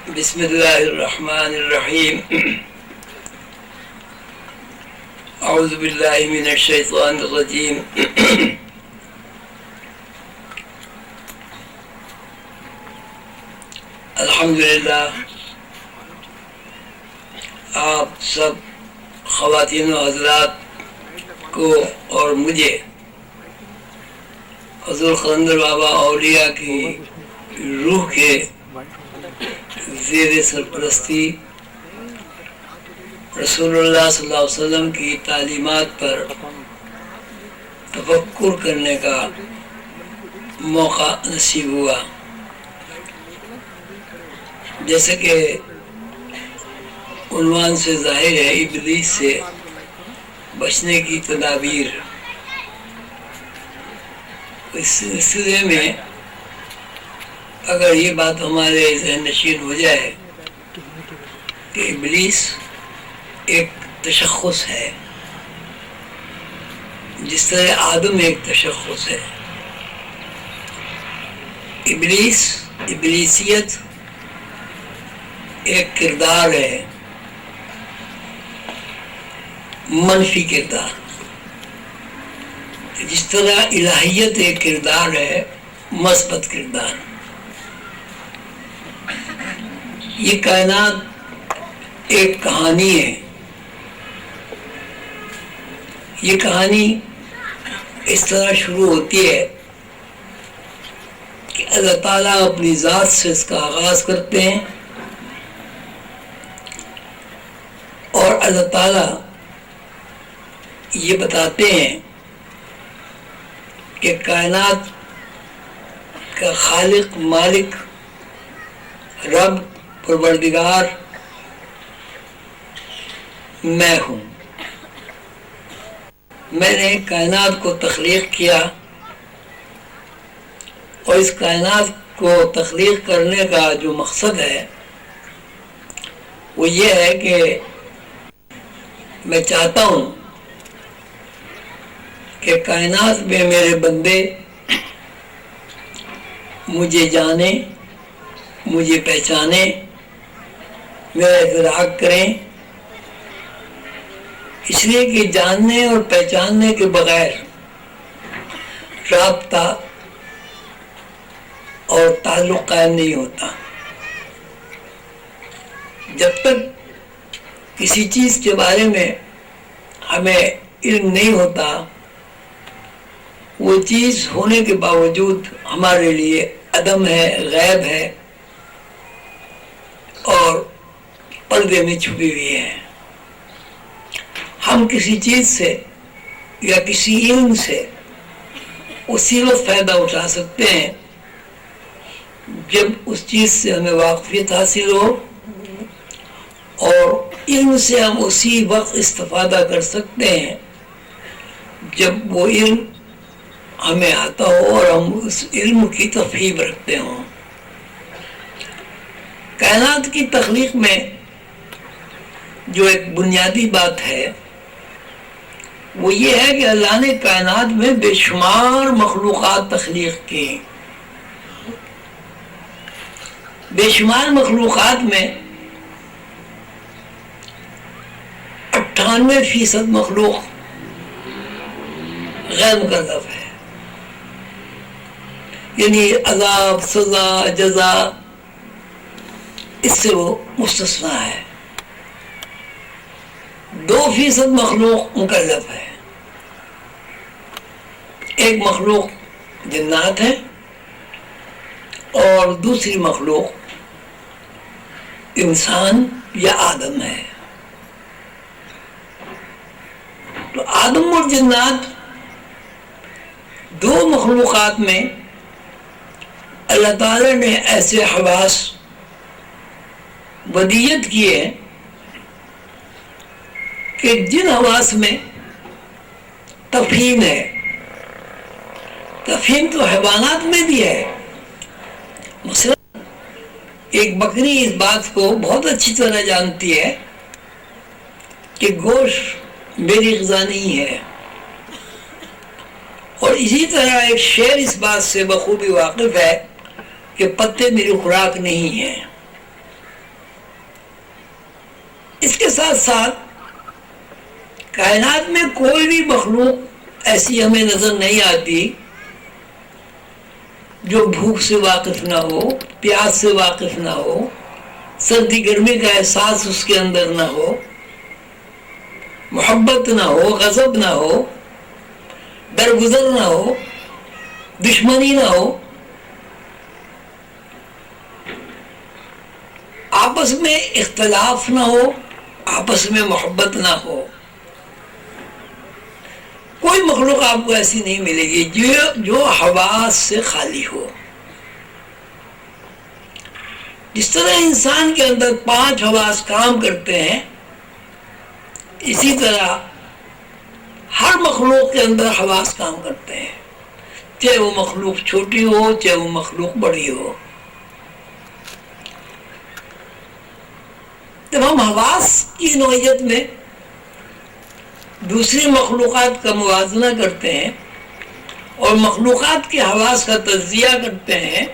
بسم اللہ الرحمن الرحیم اعوذ باللہ من الشیطان الرجیم الحمدللہ آپ سب خواتین و حضرات کو اور مجھے حضور قلندر بابا اولیاء کی روح کے زیر سرپرستی رسول اللہ صلی اللہ علیہ وسلم کی تعلیمات پر تفکر کرنے کا موقع نصیب ہوا. جیسے کہ عنوان سے ظاہر ہے، ابلیس سے بچنے کی تدابیر. اس سلسلے میں اگر یہ بات ہمارے ذہن نشین ہو جائے کہ ابلیس ایک تشخص ہے، جس طرح آدم ایک تشخص ہے. ابلیسیت ایک کردار ہے، منفی کردار. جس طرح الہیت ایک کردار ہے، مثبت کردار. یہ کائنات ایک کہانی ہے. یہ کہانی اس طرح شروع ہوتی ہے کہ اللہ تعالیٰ اپنی ذات سے اس کا آغاز کرتے ہیں، اور اللہ تعالیٰ یہ بتاتے ہیں کہ کائنات کا خالق، مالک، رب، پروردگار میں ہوں. میں نے کائنات کو تخلیق کیا، اور اس کائنات کو تخلیق کرنے کا جو مقصد ہے وہ یہ ہے کہ میں چاہتا ہوں کہ کائنات میں میرے بندے مجھے جانیں، مجھے پہچانیں، میرا ادراک کریں. اس لیے کہ جاننے اور پہچاننے کے بغیر رابطہ اور تعلق قائم نہیں ہوتا. جب تک کسی چیز کے بارے میں ہمیں علم نہیں ہوتا، وہ چیز ہونے کے باوجود ہمارے لیے عدم ہے، غیب ہے، اور پردے میں چھپی ہوئی ہے. ہم کسی چیز سے یا کسی علم سے اسی وقت فائدہ اٹھا سکتے ہیں جب اس چیز سے ہمیں واقفیت حاصل ہو، اور علم سے ہم اسی وقت استفادہ کر سکتے ہیں جب وہ علم ہمیں آتا ہو اور ہم اس علم کی تفہیم رکھتے ہوں. کائنات کی تخلیق میں جو ایک بنیادی بات ہے وہ یہ ہے کہ اللہ نے کائنات میں بے شمار مخلوقات تخلیق کی. بے شمار مخلوقات میں 98% مخلوق غیر مکلف ہے، یعنی عذاب، سزا، جزا اس سے وہ مستثنیٰ ہے. 2% مخلوق مکلف ہے. ایک مخلوق جنات ہے اور دوسری مخلوق انسان یا آدم ہے. تو آدم اور جنات دو مخلوقات میں اللہ تعالی نے ایسے حواس ودیت کیے کہ جن حواس میں تفہیم ہے. تفہیم تو حیوانات میں بھی ہے. مثلا ایک بکری اس بات کو بہت اچھی طرح جانتی ہے کہ گوشت میری غذا نہیں ہے، اور اسی طرح ایک شیر اس بات سے بخوبی واقف ہے کہ پتے میری خوراک نہیں ہیں. اس کے ساتھ ساتھ کائنات میں کوئی بھی مخلوق ایسی ہمیں نظر نہیں آتی جو بھوک سے واقف نہ ہو، پیاس سے واقف نہ ہو، سردی گرمی کا احساس اس کے اندر نہ ہو، محبت نہ ہو، غضب نہ ہو، درگزر نہ ہو، دشمنی نہ ہو، آپس میں اختلاف نہ ہو، آپس میں محبت نہ ہو۔ کوئی مخلوق آپ کو ایسی نہیں ملے گی جو حواس سے خالی ہو۔ جس طرح انسان کے اندر 5 حواس کام کرتے ہیں، اسی طرح ہر مخلوق کے اندر حواس کام کرتے ہیں، چاہے وہ مخلوق چھوٹی ہو چاہے وہ مخلوق بڑی ہو۔ جب ہم حواس کی نوعیت میں دوسری مخلوقات کا موازنہ کرتے ہیں اور مخلوقات کے حواس کا تجزیہ کرتے ہیں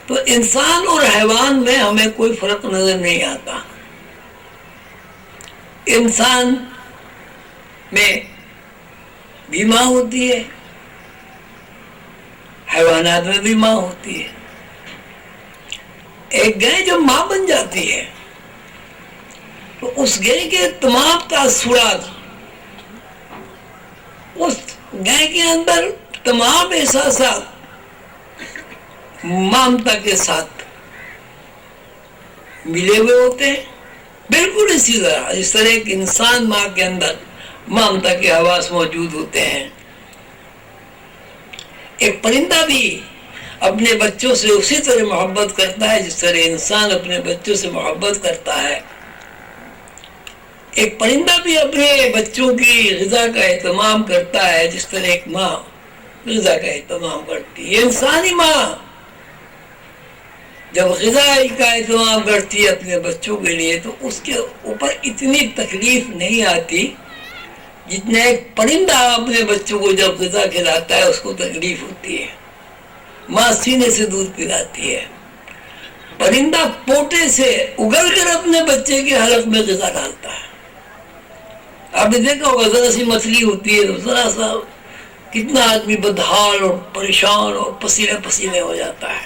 تو انسان اور حیوان میں ہمیں کوئی فرق نظر نہیں آتا۔ انسان میں بھی ماں ہوتی ہے، حیوانات میں بھی ماں ہوتی ہے۔ ایک گائے جب ماں بن جاتی ہے تو اس گائے کے تمام تاثرات، اس گائے کے اندر تمام احساسات ممتا کے ساتھ ملے ہوئے ہوتے ہیں، بالکل اسی طرح جس طرح ایک انسان ماں کے اندر ممتا کے حواس موجود ہوتے ہیں۔ ایک پرندہ بھی اپنے بچوں سے اسی طرح محبت کرتا ہے جس طرح انسان اپنے بچوں سے محبت کرتا ہے۔ ایک پرندہ بھی اپنے بچوں کی غذا کا اہتمام کرتا ہے جس طرح ایک ماں غذا کا اہتمام کرتی ہے۔ انسانی ماں جب غذا کا اہتمام کرتی ہے اپنے بچوں کے لیے تو اس کے اوپر اتنی تکلیف نہیں آتی جتنا ایک پرندہ اپنے بچوں کو جب غذا کھلاتا ہے اس کو تکلیف ہوتی ہے۔ ماں سینے سے دودھ پلاتی ہے، پرندہ پوٹے سے اگل کر اپنے بچے کے حلق میں غذا ڈالتا ہے۔ آپ نے دیکھا ہوگا ذرا سی مچھلی ہوتی ہے تو ذرا سا کتنا آدمی بدحال اور پریشان اور پسینے پسینے ہو جاتا ہے۔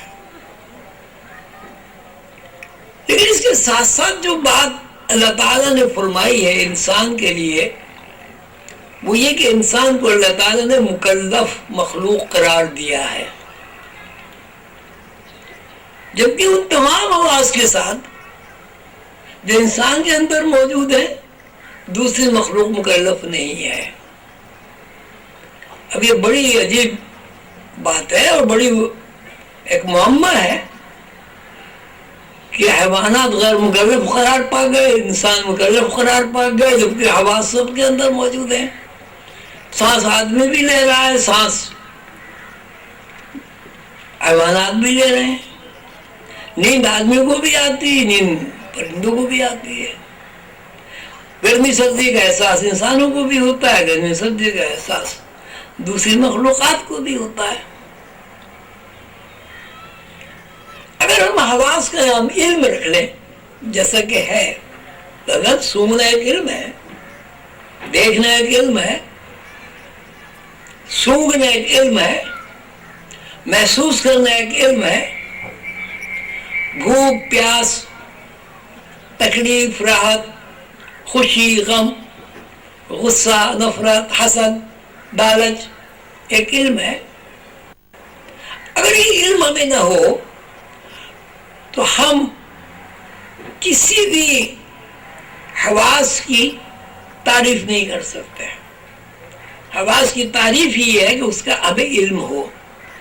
لیکن اس کے ساتھ ساتھ جو بات اللہ تعالیٰ نے فرمائی ہے انسان کے لیے وہ یہ کہ انسان کو اللہ تعالیٰ نے مکلف مخلوق قرار دیا ہے، جبکہ ان تمام حواس کے ساتھ جو انسان کے اندر موجود ہے دوسری مخلوق مکلف نہیں ہے۔ اب یہ بڑی عجیب بات ہے اور بڑی ایک معمہ ہے کہ حیوانات غیر مکلف قرار پا گئے، انسان مکلف قرار پا گئے، جبکہ حواس سب کے اندر موجود ہیں۔ سانس آدمی بھی لے رہا ہے، سانس حیوانات بھی لے رہے ہیں، نیند آدمی کو بھی آتی ہے، نیند پرندوں کو بھی آتی ہے، گرمی سردی کا احساس انسانوں کو بھی ہوتا ہے، گرمی سردی کا احساس دوسری مخلوقات کو بھی ہوتا ہے۔ اگر ہم حواس کا نام علم رکھ لیں جیسا کہ ہے، اگر سونگنا ایک علم ہے، دیکھنا ایک علم ہے، سونگنا ایک علم ہے، محسوس کرنا ایک علم ہے، بھوک پیاس تکلیف راحت خوشی غم غصہ نفرت حسد لالچ ایک علم ہے۔ اگر یہ علم ہمیں نہ ہو تو ہم کسی بھی حواس کی تعریف نہیں کر سکتے۔ حواس کی تعریف ہی ہے کہ اس کا ہمیں علم ہو،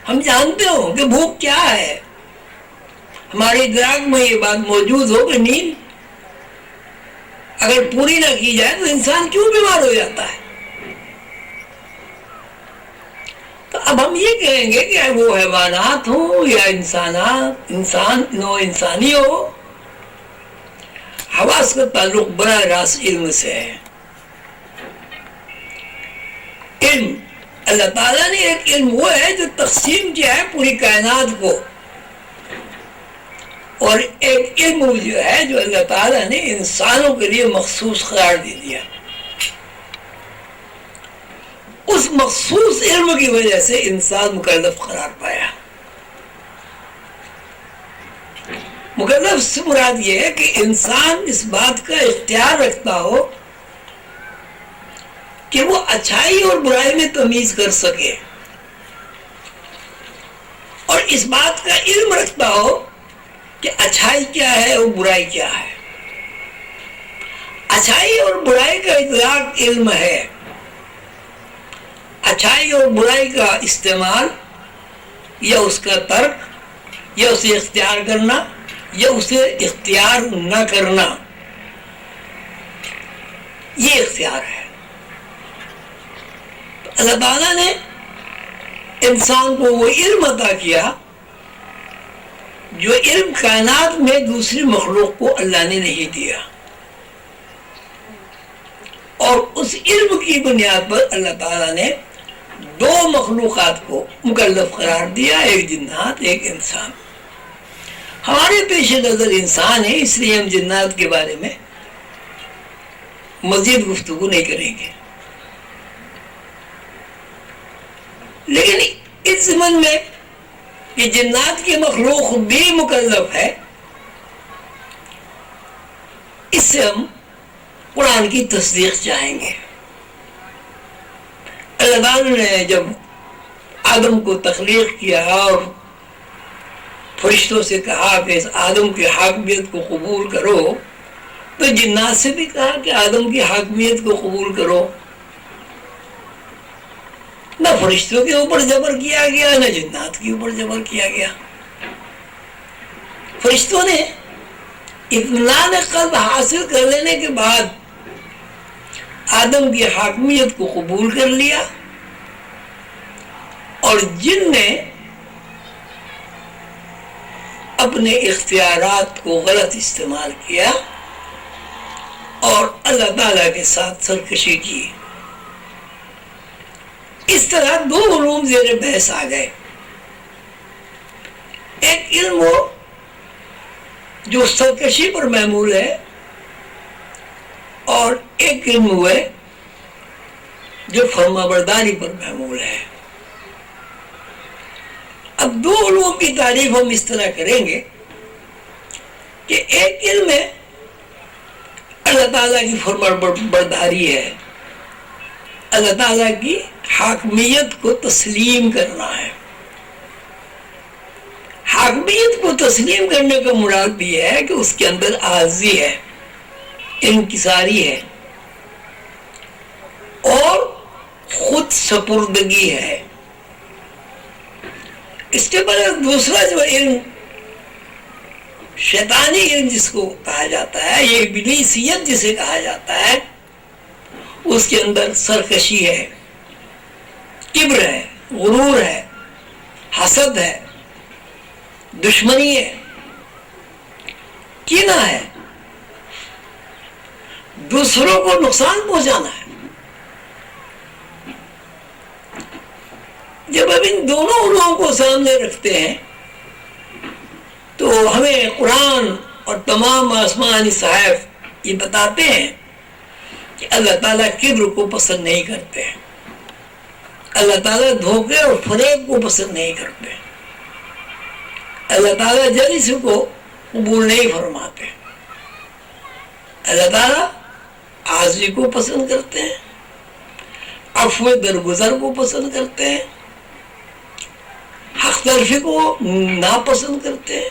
ہم جانتے ہو کہ بھوک کیا ہے، ہمارے دماغ میں یہ بات موجود ہو کہ نیند اگر پوری نہ کی جائے تو انسان کیوں بیمار ہو جاتا ہے۔ تو اب ہم یہ کہیں گے کہ وہ حیوانات ہوں یا انسان نو انسانی ہو، حواس کا تعلق براہ راست علم سے ہے۔ علم اللہ تعالیٰ نے ایک علم وہ ہے جو تقسیم کیا ہے پوری کائنات کو، اور ایک علم جو ہے جو اللہ تعالیٰ نے انسانوں کے لیے مخصوص قرار دے دیا. اس مخصوص علم کی وجہ سے انسان مکلف قرار پایا. مکلف سے مراد یہ ہے کہ انسان اس بات کا اختیار رکھتا ہو کہ وہ اچھائی اور برائی میں تمیز کر سکے، اور اس بات کا علم رکھتا ہو کہ اچھائی کیا ہے اور برائی کیا ہے. اچھائی اور برائی کا ادراک علم ہے. اچھائی اور برائی کا استعمال یا اس کا ترک یا اسے اختیار کرنا یا اسے اختیار نہ کرنا، یہ اختیار ہے. تو اللہ تعالیٰ نے انسان کو وہ علم عطا کیا جو علم کائنات میں دوسری مخلوق کو اللہ نے نہیں دیا، اور اس علم کی بنیاد پر اللہ تعالیٰ نے دو مخلوقات کو مکلف قرار دیا، ایک جنات ایک انسان. ہمارے پیش نظر انسان ہے، اس لیے ہم جنات کے بارے میں مزید گفتگو نہیں کریں گے. لیکن اس ضمن میں کہ جنات کی مخلوق بھی مکلف ہے، اس سے ہم قرآن کی تصدیق چاہیں گے. اللہ تعالیٰ نے جب آدم کو تخلیق کیا اور فرشتوں سے کہا کہ اس آدم کی حاکمیت کو قبول کرو، تو جنات سے بھی کہا کہ آدم کی حاکمیت کو قبول کرو. نہ فرشتوں کے اوپر جبر کیا گیا نہ جنات کے اوپر جبر کیا گیا. فرشتوں نے اطمینان قلب حاصل کر لینے کے بعد آدم کی حاکمیت کو قبول کر لیا، اور جن نے اپنے اختیارات کو غلط استعمال کیا اور اللہ تعالیٰ کے ساتھ سرکشی کی. اس طرح دو علوم زیر بحث آ گئے. ایک علم ہو جو سرکشی پر معمول ہے، اور ایک علم ہوئے جو فرما برداری پر معمول ہے. اب دو علوم کی تعریف ہم اس طرح کریں گے کہ ایک علم ہے اللہ تعالیٰ کی فرما برداری ہے، اللہ تعالیٰ کی حاکمیت کو تسلیم کرنا ہے. حاکمیت کو تسلیم کرنے کا مراد بھی ہے کہ اس کے اندر عاجزی ہے، انکساری ہے اور خود سپردگی ہے. اس کے بعد دوسرا جو علم شیطانی علم جس کو کہا جاتا ہے، یہ ابلیسیت جسے کہا جاتا ہے، اس کے اندر سرکشی ہے، کبر ہے، غرور ہے، حسد ہے، دشمنی ہے، کینہ ہے، دوسروں کو نقصان پہنچانا ہے. جب اب ان دونوں علوم کو سامنے رکھتے ہیں تو ہمیں قرآن اور تمام آسمانی صحائف یہ بتاتے ہیں کہ اللہ تعالیٰ کبر کو پسند نہیں کرتے، اللہ تعالیٰ دھوکے اور فریب کو پسند نہیں کرتے، اللہ تعالیٰ جلسے کو قبول نہیں فرماتے. اللہ تعالیٰ عاجزی کو پسند کرتے ہیں، عفو درگزر کو پسند کرتے ہیں، حق تلفی کو ناپسند کرتے ہیں،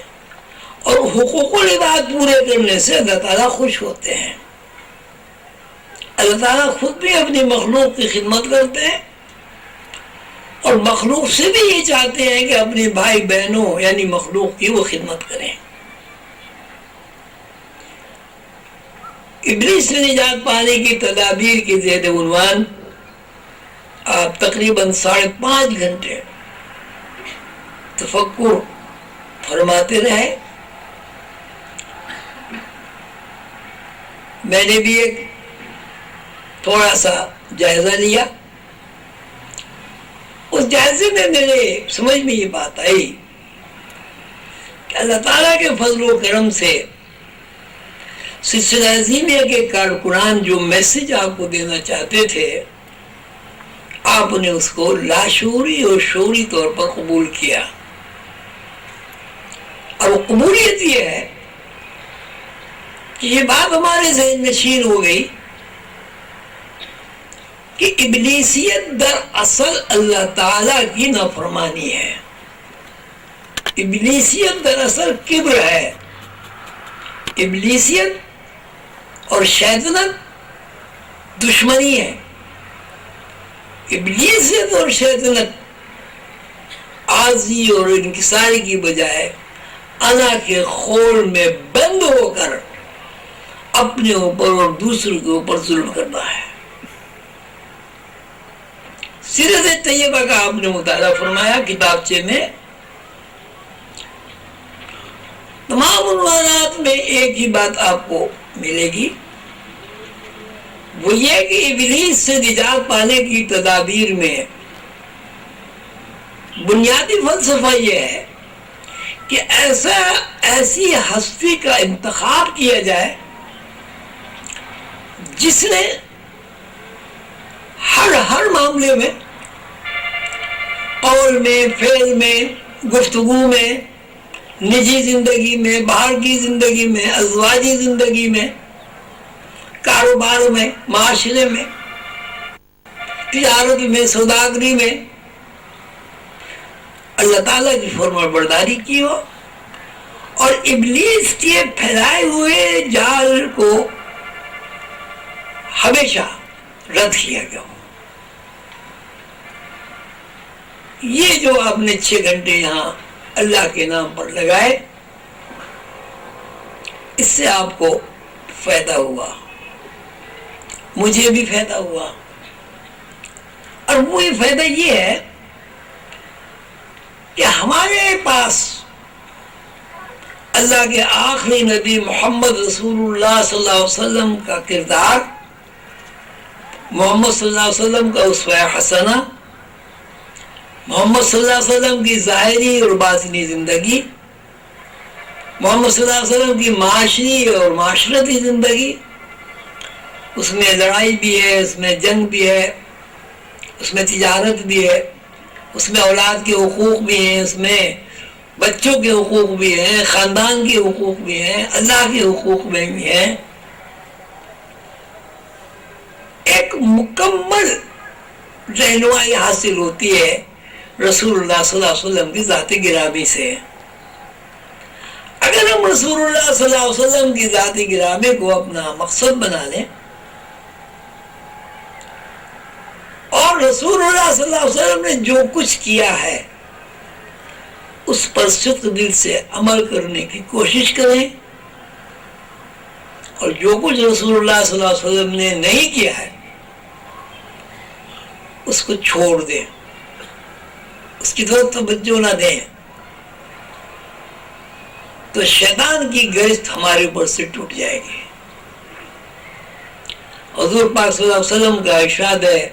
اور حقوق العباد پورے کرنے سے اللہ تعالیٰ خوش ہوتے ہیں. اللہ تعالیٰ خود بھی اپنی مخلوق کی خدمت کرتے ہیں، اور مخلوق سے بھی یہ چاہتے ہیں کہ اپنے بھائی بہنوں یعنی مخلوق کی وہ خدمت کریں. ابلیس سے نجات پانے کی تدابیر کے زیر عنوان آپ تقریباً 5.5 گھنٹے تفکر فرماتے رہے. میں نے بھی ایک تھوڑا سا جائزہ لیا. اس جائزے میں میرے سمجھ میں یہ بات آئی کہ اللہ تعالیٰ کے فضل و کرم سے سلسلہ عظیمیہ کے کارکنان جو میسج آپ کو دینا چاہتے تھے، آپ نے اس کو لاشعوری اور شعوری طور پر قبول کیا. اور قبولیت یہ ہے کہ یہ بات ہمارے ذہن نشین ہو گئی کہ ابلیسیت دراصل اللہ تعالیٰ کی نافرمانی ہے. ابلیسیت دراصل کبر ہے. ابلیسیت اور شیطنت دشمنی ہے. ابلیسیت اور شیطنت عاجزی اور انکساری کی بجائے انا کے خول میں بند ہو کر اپنے اوپر اور دوسروں کے اوپر ظلم کرنا ہے. سیرت طیبہ کا آپ نے مطالعہ فرمایا کتابچے میں، تمام عنوانات میں ایک ہی بات آپ کو ملے گی، وہ یہ کہ ابلیس سے نجات پانے کی تدابیر میں بنیادی فلسفہ یہ ہے کہ ایسی ہستی کا انتخاب کیا جائے جس نے ہر معاملے میں، قول میں، فعل میں، گفتگو میں، نجی زندگی میں، باہر کی زندگی میں، ازواجی زندگی میں، کاروبار میں، معاشرے میں، تجارت میں، سوداگری میں اللہ تعالیٰ کی فرمان برداری کی ہو اور ابلیس کے پھیلائے ہوئے جال کو ہمیشہ رد کیا گیا ہو. یہ جو آپ نے 6 گھنٹے یہاں اللہ کے نام پر لگائے، اس سے آپ کو فائدہ ہوا، مجھے بھی فائدہ ہوا. اور وہی فائدہ یہ ہے کہ ہمارے پاس اللہ کے آخری نبی محمد رسول اللہ صلی اللہ علیہ وسلم کا کردار، محمد صلی اللہ علیہ وسلم کا اسوہ حسنہ، محمد صلی اللہ علیہ وسلم کی ظاہری اور باطنی زندگی، محمد صلی اللہ علیہ وسلم کی معاشری اور معاشرتی زندگی، اس میں لڑائی بھی ہے، اس میں جنگ بھی ہے، اس میں تجارت بھی ہے، اس میں اولاد کے حقوق بھی ہیں، اس میں بچوں کے حقوق بھی ہیں، خاندان کے حقوق بھی ہیں، اللہ کے حقوق میں بھی ہیں. ایک مکمل رہنمائی حاصل ہوتی ہے رسول اللہ صلی اللہ علیہ وسلم کی ذات گرامی سے. اگر ہم رسول اللہ صلی اللہ علیہ وسلم کی ذات گرامی کو اپنا مقصد بنا لیں اور رسول اللہ صلی اللہ علیہ وسلم نے جو کچھ کیا ہے اس پر صدق دل سے عمل کرنے کی کوشش کریں، اور جو کچھ رسول اللہ صلی اللہ علیہ وسلم نے نہیں کیا ہے اس کو چھوڑ دیں، اس کی طرف توجہ نہ دیں، تو شیطان کی گرفت ہمارے اوپر سے ٹوٹ جائے گی. حضور پاک صلی اللہ علیہ وسلم کا ارشاد ہے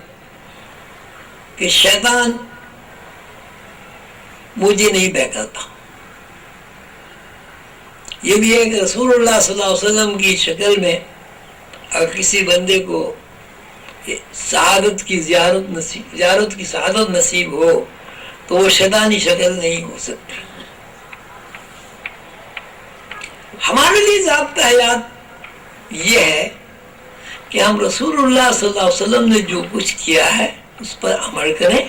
کہ شیطان مجھے نہیں بہکاتا. یہ بھی ہے کہ رسول اللہ صلی اللہ علیہ وسلم کی شکل میں اگر کسی بندے کو سعادت کی زیارت کی سعادت نصیب ہو تو وہ شیطانی شکل نہیں ہو سکتی. ہمارے لیے ضابطہ حیات یہ ہے کہ ہم رسول اللہ صلی اللہ علیہ وسلم نے جو کچھ کیا ہے اس پر عمل کریں،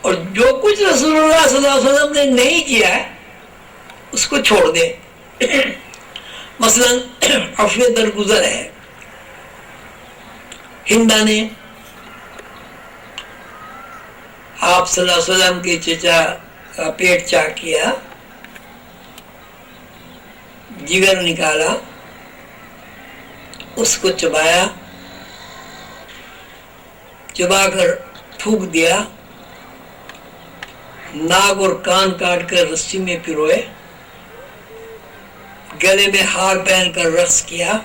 اور جو کچھ رسول اللہ صلی اللہ علیہ وسلم نے نہیں کیا ہے اس کو چھوڑ دیں. مثلا عفو درگزر ہے. ہندا نے آپ صلی اللہ علیہ وسلم کے چچا کا پیٹ چاک کیا، جگر نکالا، اس کو چبایا، چبا کر تھوک دیا، ناک اور کان کاٹ کر رسی میں پروئے، گلے میں ہار پہن کر رقص کیا.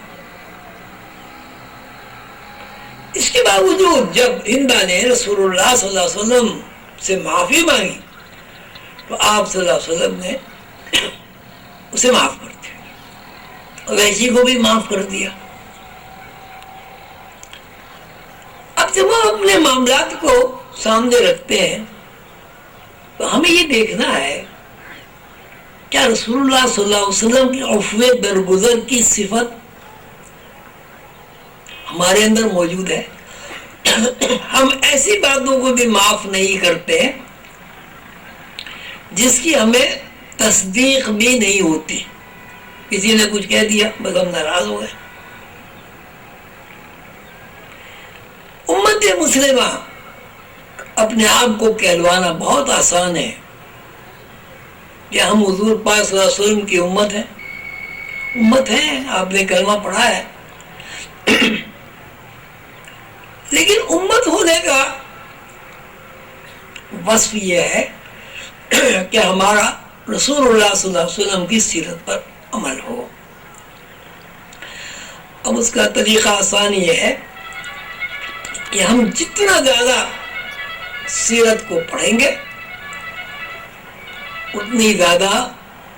اس کے باوجود جب ہندا نے رسول اللہ صلی اللہ علیہ وسلم سے معافی مانگی تو آپ صلی اللہ علیہ وسلم نے اسے معاف کر دیا، ویسی کو بھی معاف کر دیا۔ اب جب ہم اپنے معاملات کو سامنے رکھتے ہیں تو ہمیں یہ دیکھنا ہے کیا رسول اللہ صلی اللہ علیہ وسلم کی عفو درگزر کی صفت ہمارے اندر موجود ہے؟ ہم ایسی باتوں کو بھی معاف نہیں کرتے جس کی ہمیں تصدیق بھی نہیں ہوتی۔ کسی نے کچھ کہہ دیا بس ہم ناراض ہو گئے۔ امت مسلمہ اپنے آپ کو کہلوانا بہت آسان ہے کہ ہم حضور پاک صلی اللہ علیہ وسلم کی امت ہے، آپ نے کلمہ پڑھا ہے، لیکن امت ہونے کا وصف یہ ہے کہ ہمارا رسول اللہ صلی اللہ علیہ وسلم کی سیرت پر عمل ہو۔ اب اس کا طریقہ آسان یہ ہے کہ ہم جتنا زیادہ سیرت کو پڑھیں گے اتنی زیادہ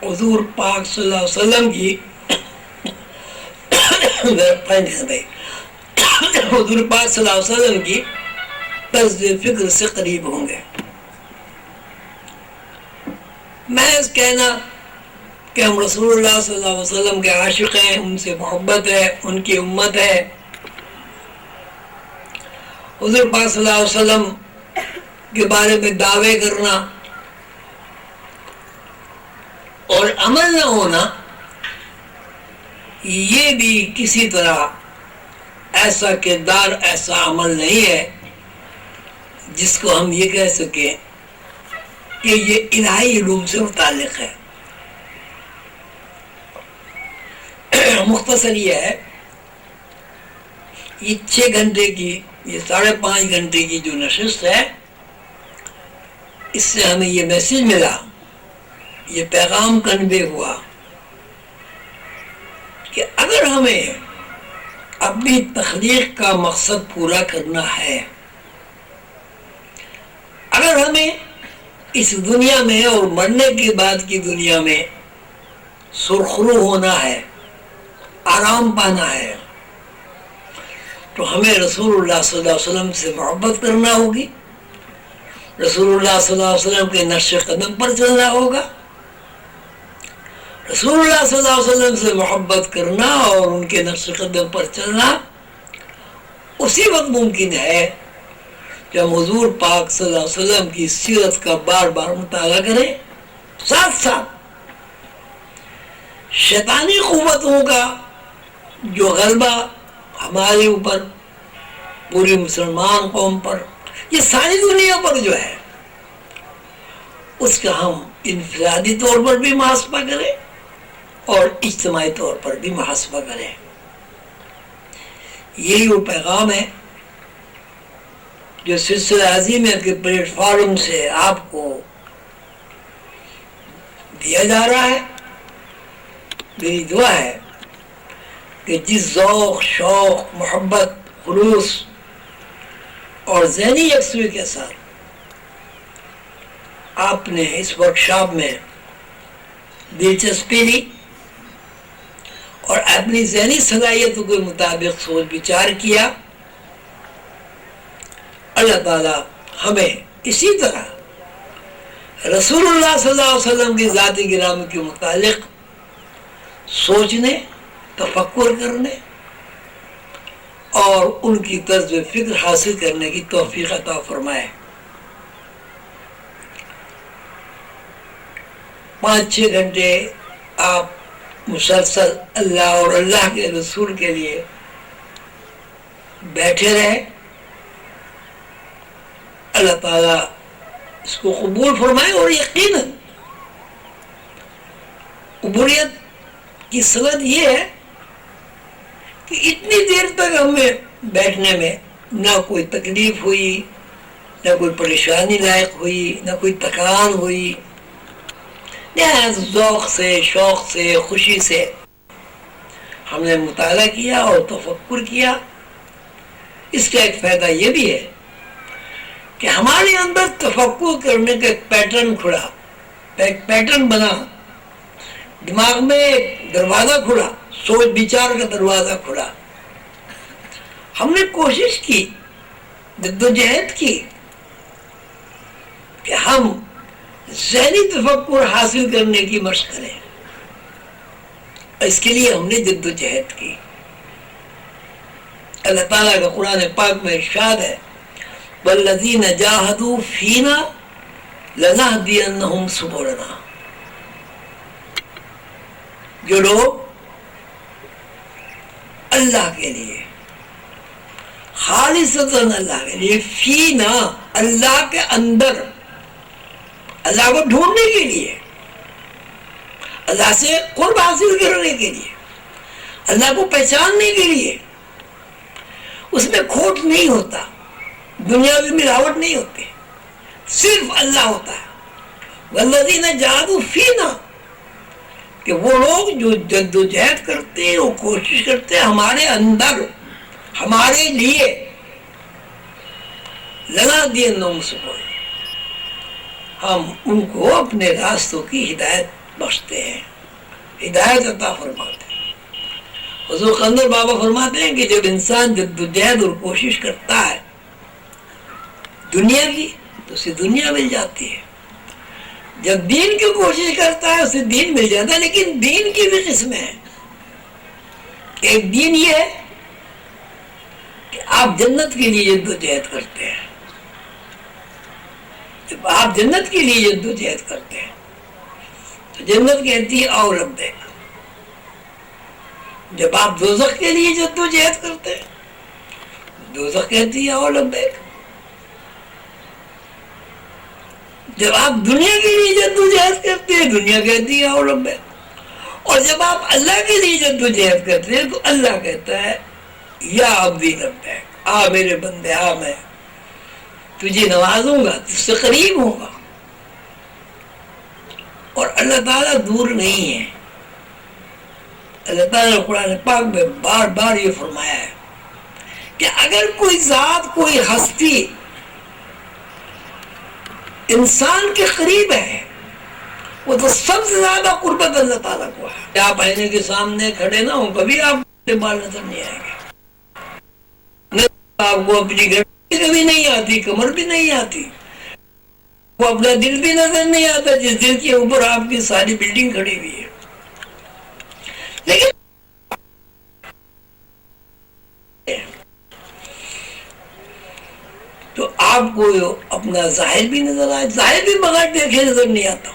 حضور پاک صلی اللہ علیہ وسلم کی حضور پاک صلی اللہ علیہ وسلم کی طرز فکر سے قریب ہوں گے۔ محض کہنا کہ ہم رسول اللہ صلی اللہ علیہ وسلم کے عاشق ہیں، ان سے محبت ہے، ان کی امت ہے، حضور پاک صلی اللہ علیہ وسلم کے بارے میں دعوے کرنا اور عمل نہ ہونا، یہ بھی کسی طرح ایسا کردار، ایسا عمل نہیں ہے جس کو ہم یہ کہہ سکیں کہ یہ الہی علوم سے متعلق ہے۔ مختصر یہ ہے، یہ 6 گھنٹے کی، یہ 5.5 گھنٹے کی جو نشست ہے، اس سے ہمیں یہ میسج ملا، یہ پیغام کنوے ہوا کہ اگر ہمیں اپنی تخلیق کا مقصد پورا کرنا ہے، اگر ہمیں اس دنیا میں اور مرنے کے بعد کی دنیا میں سرخرو ہونا ہے، آرام پانا ہے، تو ہمیں رسول اللہ صلی اللہ علیہ وسلم سے محبت کرنا ہوگی، رسول اللہ صلی اللہ علیہ وسلم کے نقش قدم پر چلنا ہوگا۔ رسول اللہ صلی اللہ علیہ وسلم سے محبت کرنا اور ان کے نقش قدم پر چلنا اسی وقت ممکن ہے جب حضور پاک صلی اللہ علیہ وسلم کی سیرت کا بار بار مطالعہ کریں، ساتھ ساتھ شیطانی قوتوں کا جو غلبہ ہمارے اوپر، پوری مسلمان قوم پر، یہ ساری دنیا پر جو ہے، اس کا ہم انفرادی طور پر بھی محاسبہ کریں اور اجتماعی طور پر بھی محاسبہ کریں۔ یہی وہ پیغام ہے جو سلسلہ عظیم کے پلیٹ فارم سے آپ کو دیا جا رہا ہے۔ میری دعا ہے کہ جس ذوق، شوق، محبت، خلوص اور ذہنی یکسوئی کے ساتھ آپ نے اس ورکشاپ میں دلچسپی لی اور اپنی ذہنی صلاحیتوں کے مطابق سوچ بچار کیا، اللہ تعالیٰ ہمیں اسی طرح رسول اللہ صلی اللہ علیہ وسلم کی ذات گرامی کے متعلق سوچنے، تفکر کرنے اور ان کی طرز فکر حاصل کرنے کی توفیق عطا فرمائے۔ 5-6 گھنٹے آپ مسلسل اللہ اور اللہ کے رسول کے لیے بیٹھے رہے، اللہ تعالیٰ اس کو قبول فرمائے۔ اور یقیناً قبولیت کی صورت یہ ہے کہ اتنی دیر تک ہمیں بیٹھنے میں نہ کوئی تکلیف ہوئی، نہ کوئی پریشانی لائق ہوئی، نہ کوئی تکرار ہوئی، نہایت ذوق سے، شوق سے، خوشی سے ہم نے مطالعہ کیا اور تفکر کیا۔ اس کا ایک فائدہ یہ بھی ہے کہ ہمارے اندر تفکر کرنے کا ایک پیٹرن کھڑا، ایک پیٹرن بنا، دماغ میں ایک دروازہ کھلا، سوچ بچار کا دروازہ کھلا. ہم نے کوشش کی، جدوجہد کی کہ ہم ذہنی تفکر حاصل کرنے کی مشق کریں. اس کے لیے ہم نے جدوجہد کی. اللہ تعالیٰ کا قرآن پاک میں ارشاد ہے والذین جاہدوا فینا لنہدینہم سبلنا. جو لوگ اللہ کے لیے خالصتاً اللہ کے لیے، فینا اللہ کے اندر، اللہ کو ڈھونڈنے کے لیے، اللہ سے قرب حاصل کرنے کے لیے، اللہ کو پہچاننے کے لیے، اس میں کھوٹ نہیں ہوتا، دنیاوی ملاوٹ نہیں ہوتی، صرف اللہ ہوتا ہے. والذین جاہدوا فینا، کہ وہ لوگ جو جدوجہد کرتے ہیں، وہ کوشش کرتے ہیں ہمارے اندر، ہمارے لیے، لنہدینہم سبلنا، ہم ان کو اپنے راستوں کی ہدایت بخشتے ہیں، ہدایت عطا فرماتے ہیں. حضور قندر بابا فرماتے ہیں کہ جب انسان جدوجہد اور کوشش کرتا ہے دنیا کی، تو اسے دنیا مل جاتی ہے. جب دین کی کوشش کرتا ہے اسے دین مل جاتا ہے. لیکن دین کی بھی قسمیں ہیں. ایک دین یہ ہے کہ آپ جنت کے لیے جدوجہد کرتے ہیں. جب آپ جنت کے لیے جدوجہد کرتے ہیں تو جنت کہتی ہے آؤ لبیک. جب آپ دوزخ کے لیے جدوجہد کرتے ہیں دوزخ کہتی ہے آؤ لبیک. جب آپ دنیا کے لیے جدوجہد کرتے ہیں دنیا کہتی ہے آؤ لبیک. اور جب آپ اللہ کے لیے جدوجہد کرتے ہیں تو اللہ کہتا ہے یا عبدی لبیک، آ میرے بندے آ، میں تجھے نوازوں گا، تجھ سے قریب ہوں گا. اور اللہ تعالیٰ دور نہیں ہے. اللہ تعالیٰ نے قرآن پاک میں بار بار یہ فرمایا ہے کہ اگر کوئی ذات، کوئی ہستی انسان کے قریب ہے، وہ تو سب سے زیادہ قربت اللہ تعالیٰ کو ہے. آپ آئینے کے سامنے کھڑے نہ ہوں، کبھی آپ کے بال نظر نہیں آئیں گے. آپ کو اپنی گھڑی کبھی نہیں آتی، کمر بھی نہیں آتی، وہ اپنا دل بھی نظر نہیں آتا جس دل کے اوپر آپ کی ساری بلڈنگ کھڑی ہوئی ہے. لیکن تو آپ کو اپنا ظاہر بھی نظر آئے، ظاہر بھی بغیر دیکھے نظر نہیں آتا.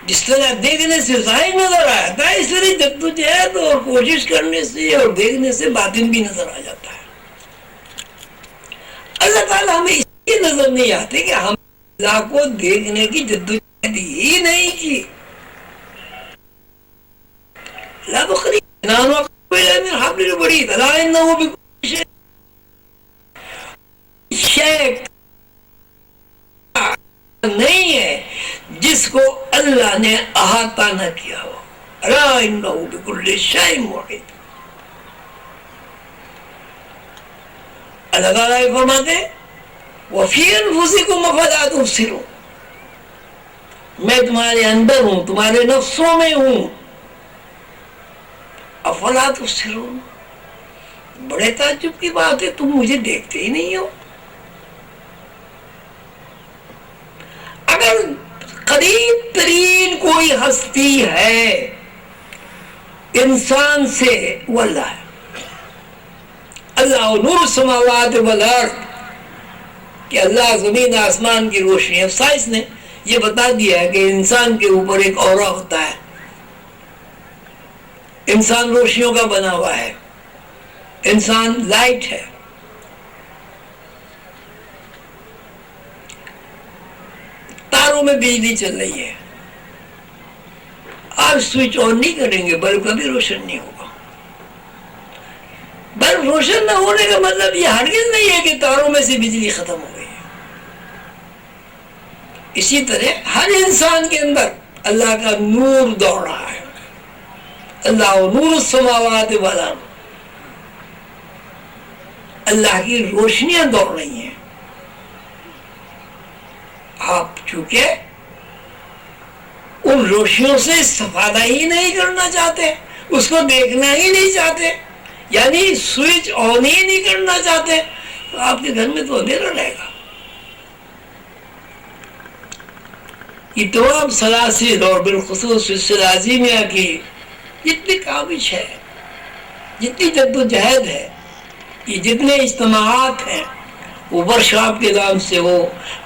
جس طرح دیکھنے سے ظاہر نظر آتا ہے، اس طرح جدوجہد اور کوشش کرنے سے اور دیکھنے سے باطن بھی نظر آ جاتا ہے. اللہ تعالیٰ ہمیں اس لیے نظر نہیں آتے کہ ہم اللہ کو دیکھنے کی جدوجہد ہی نہیں کی. اللہ تو قریب نہیں ہے جس کو اللہ نے احاطہ نہ کیا ہو. الا انہ بکل شیء محیط. اللہ تعالیٰ فرماتے ہیں وفی انفسکم افلا تبصرون، میں تمہارے اندر ہوں، تمہارے نفسوں میں ہوں. افلا تبصرون، بڑے تعجب کی بات ہے، تم مجھے دیکھتے ہی نہیں ہو. اگر قریب ترین کوئی ہستی ہے انسان سے وہ اللہ ہے. اللہ نور السماوات والارض، کہ اللہ زمین آسمان کی روشنی ہے. سائنس نے یہ بتا دیا ہے کہ انسان کے اوپر ایک اورا ہوتا ہے. انسان روشنیوں کا بنا ہوا ہے، انسان لائٹ ہے. تاروں میں بجلی چل رہی ہے، آپ سوئچ آن نہیں کریں گے بلب کبھی روشن نہیں ہوگا. بلب روشن نہ ہونے کا مطلب یہ ہرگز نہیں ہے کہ تاروں میں سے بجلی ختم ہو گئی ہے. اسی طرح ہر انسان کے اندر اللہ کا نور دوڑ رہا ہے. اللہ نور السماوات والارض، اللہ کی روشنیاں دوڑ رہی ہیں. آپ چونکہ ان روشنیوں سے استفادہ ہی نہیں کرنا چاہتے، اس کو دیکھنا ہی نہیں چاہتے، یعنی سوئچ آن ہی نہیں کرنا چاہتے، تو آپ کے گھر میں تو اندھیرا رہے گا۔ یہ تمام سلاسل اور بالخصوص سلسلہ عظیمیہ کی جتنی کاوش ہے، جتنی جدوجہد ہے، یہ جتنے اجتماعات ہیں، وہ ورکشاپ کے نام سے ہو،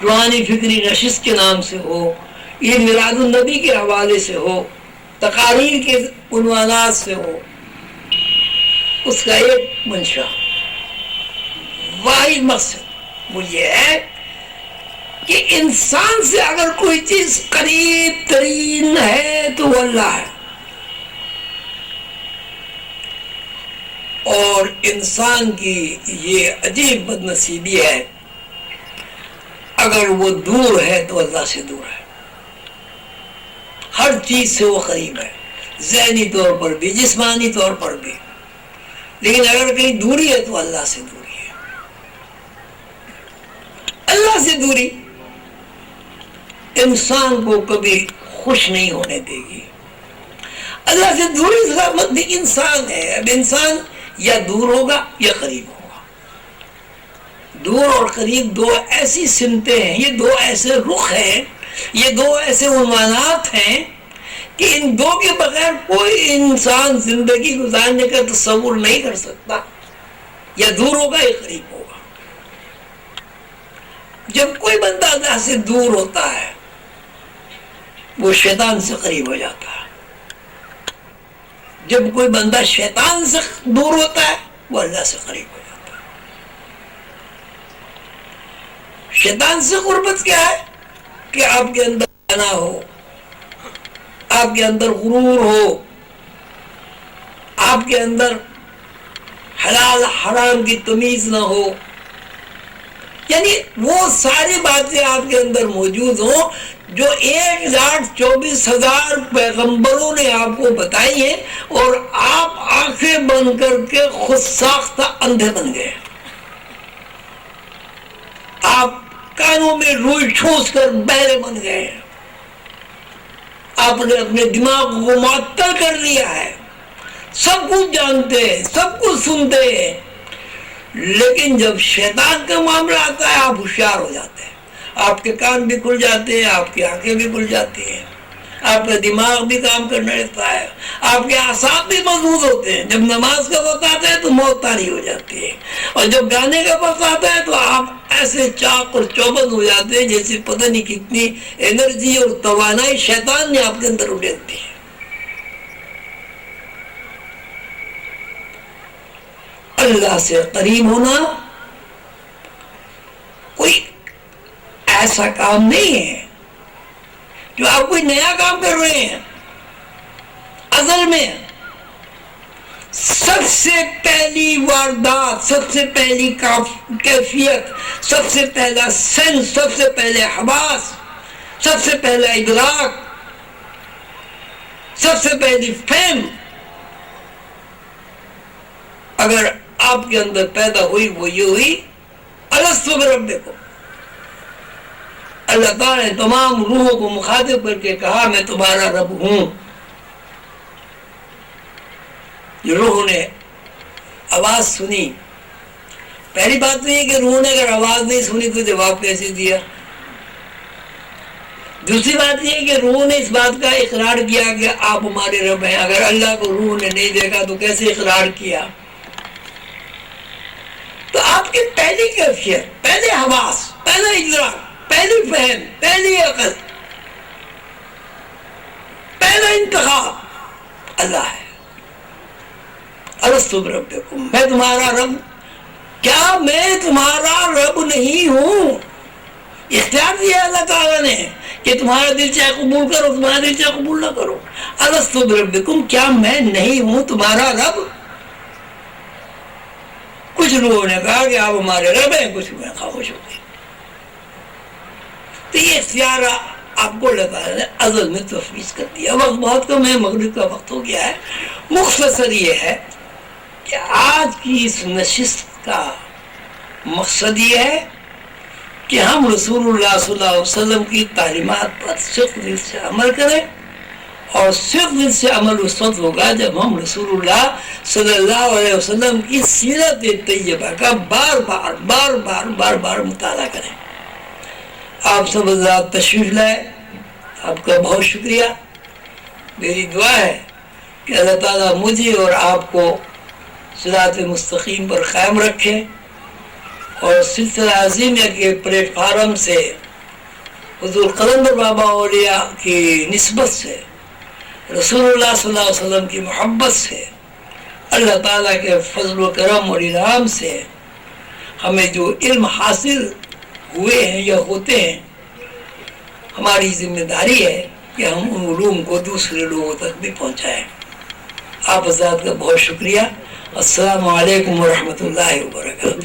روحانی فکری نشست کے نام سے ہو، یہ میلاد النبی کے حوالے سے ہو، تقاریر کے عنوانات سے ہو، اس کا ایک منشا، واحد مقصد وہ یہ ہے کہ انسان سے اگر کوئی چیز قریب ترین ہے تو وہ اللہ ہے، اور انسان کی یہ عجیب بد نصیبی ہے، اگر وہ دور ہے تو اللہ سے دور ہے، ہر چیز سے وہ قریب ہے، ذہنی طور پر بھی، جسمانی طور پر بھی، لیکن اگر کہیں دوری ہے تو اللہ سے دوری ہے۔ اللہ سے دوری انسان کو کبھی خوش نہیں ہونے دے گی۔ اللہ سے دوری مطلب انسان ہے، اب انسان یا دور ہوگا یا قریب ہوگا۔ دور اور قریب دو ایسی سمتیں ہیں، یہ دو ایسے رخ ہیں، یہ دو ایسے عنوانات ہیں کہ ان دو کے بغیر کوئی انسان زندگی گزارنے کا تصور نہیں کر سکتا، یا دور ہوگا یا قریب ہوگا۔ جب کوئی بندہ اللہ سے دور ہوتا ہے وہ شیطان سے قریب ہو جاتا ہے، جب کوئی بندہ شیطان سے دور ہوتا ہے وہ اللہ سے قریب ہو جاتا ہے۔ شیطان سے قربت کیا ہے کہ آپ کے اندر انا ہو، آپ کے اندر غرور ہو، آپ کے اندر حلال حرام کی تمیز نہ ہو، یعنی وہ ساری باتیں آپ کے اندر موجود ہوں جو 1,24,000 پیغمبروں نے آپ کو بتائی ہیں، اور آپ آنکھیں بند کر کے خود ساختہ اندھے بن گئے، آپ کانوں میں روئی ٹھوس کر بہرے بن گئے، آپ نے اپنے دماغ کو معطل کر لیا ہے، سب کچھ جانتے ہیں، سب کچھ سنتے ہیں، لیکن جب شیطان کا معاملہ آتا ہے آپ ہوشیار ہو جاتے ہیں، آپ کے کان بھی کھل جاتے ہیں، آپ کی آنکھیں بھی کھل جاتی ہیں، آپ کا دماغ بھی کام کرنے لگتا ہے، آپ کے اعصاب بھی مضبوط ہوتے ہیں۔ جب نماز کا وقت آتا ہے تو موت طاری ہو جاتی ہے، اور جب گانے کا وقت آتا ہے تو آپ ایسے چاق اور چوبند ہو جاتے ہیں جیسے پتہ نہیں کتنی انرجی اور توانائی شیطان نے آپ کے اندر اڑیل دی ہے۔ اللہ سے قریب ہونا کوئی ایسا کام نہیں ہے جو آپ کوئی نیا کام کر رہے ہیں۔ اصل میں سب سے پہلی واردات، سب سے پہلی کیفیت، سب سے پہلا سینس، سب سے پہلے حواس، سب سے پہلا ادراک، سب سے پہلی فہم اگر آپ کے اندر پیدا ہوئی وہ یہ ہوئی الستو بربکم۔ اللہ تعالیٰ نے تمام روحوں کو مخاطب کر کے کہا میں تمہارا رب ہوں۔ جو روح نے آواز سنی، پہلی بات تو یہ کہ روح نے اگر آواز نہیں سنی تو جواب کیسے دیا؟ دوسری بات یہ کہ روح نے اس بات کا اقرار کیا کہ آپ ہمارے رب ہیں، اگر اللہ کو روح نے نہیں دیکھا تو کیسے اقرار کیا؟ تو آپ کی پہلی کیفیت، پہلے حواس، پہلا ادراک، پہلی فہم، پہلی عقل، پہلا انتخاب اللہ ہے۔ الستو بربکم، میں تمہارا رب، کیا میں تمہارا رب نہیں ہوں؟ اختیار دیا اللہ تعالیٰ نے کہ تمہارا دل چاہے قبول کرو، تمہارا دل چاہے قبول نہ کرو۔ الستو بربکم، کیا میں نہیں ہوں تمہارا رب؟ کچھ لوگوں نے کہا کہ آپ ہمارے رب ہیں، کچھ لوگوں نے خاموش ہو گئے۔ تو یہ اختیار آپ کو اللہ تعالیٰ نے ازل میں تفویض کر دیا۔ وقت بہت کم ہے، مغرب کا وقت ہو گیا ہے۔ مختصر یہ ہے کہ آج کی اس نشست کا مقصد یہ ہے کہ ہم رسول اللہ صلی اللہ علیہ وسلم کی تعلیمات پر سخت دل سے عمل کریں، اور صرف دل سے عمل اس وقت ہوگا جب ہم رسول اللہ صلی اللہ علیہ وسلم کی سیرت طیبہ کا بار بار بار بار بار بار مطالعہ کریں. آپ سب حضرات تشریف لائے، آپ کا بہت شکریہ. میری دعا ہے کہ اللہ تعالیٰ مجھے اور آپ کو صراط مستقیم پر قائم رکھے، اور سلسلہ عظیمیہ کے پلیٹ فارم سے حضور قلندر بابا اولیاء کی نسبت سے، رسول اللہ صلی اللہ علیہ وسلم کی محبت سے، اللہ تعالیٰ کے فضل و کرم اور انعام سے ہمیں جو علم حاصل ہوئے ہیں یا ہوتے ہیں، ہماری ذمہ داری ہے کہ ہم ان علوم کو دوسرے لوگوں تک بھی پہنچائیں. آپ حضرات کا بہت شکریہ. السلام علیکم ورحمۃ اللہ وبرکاتہ.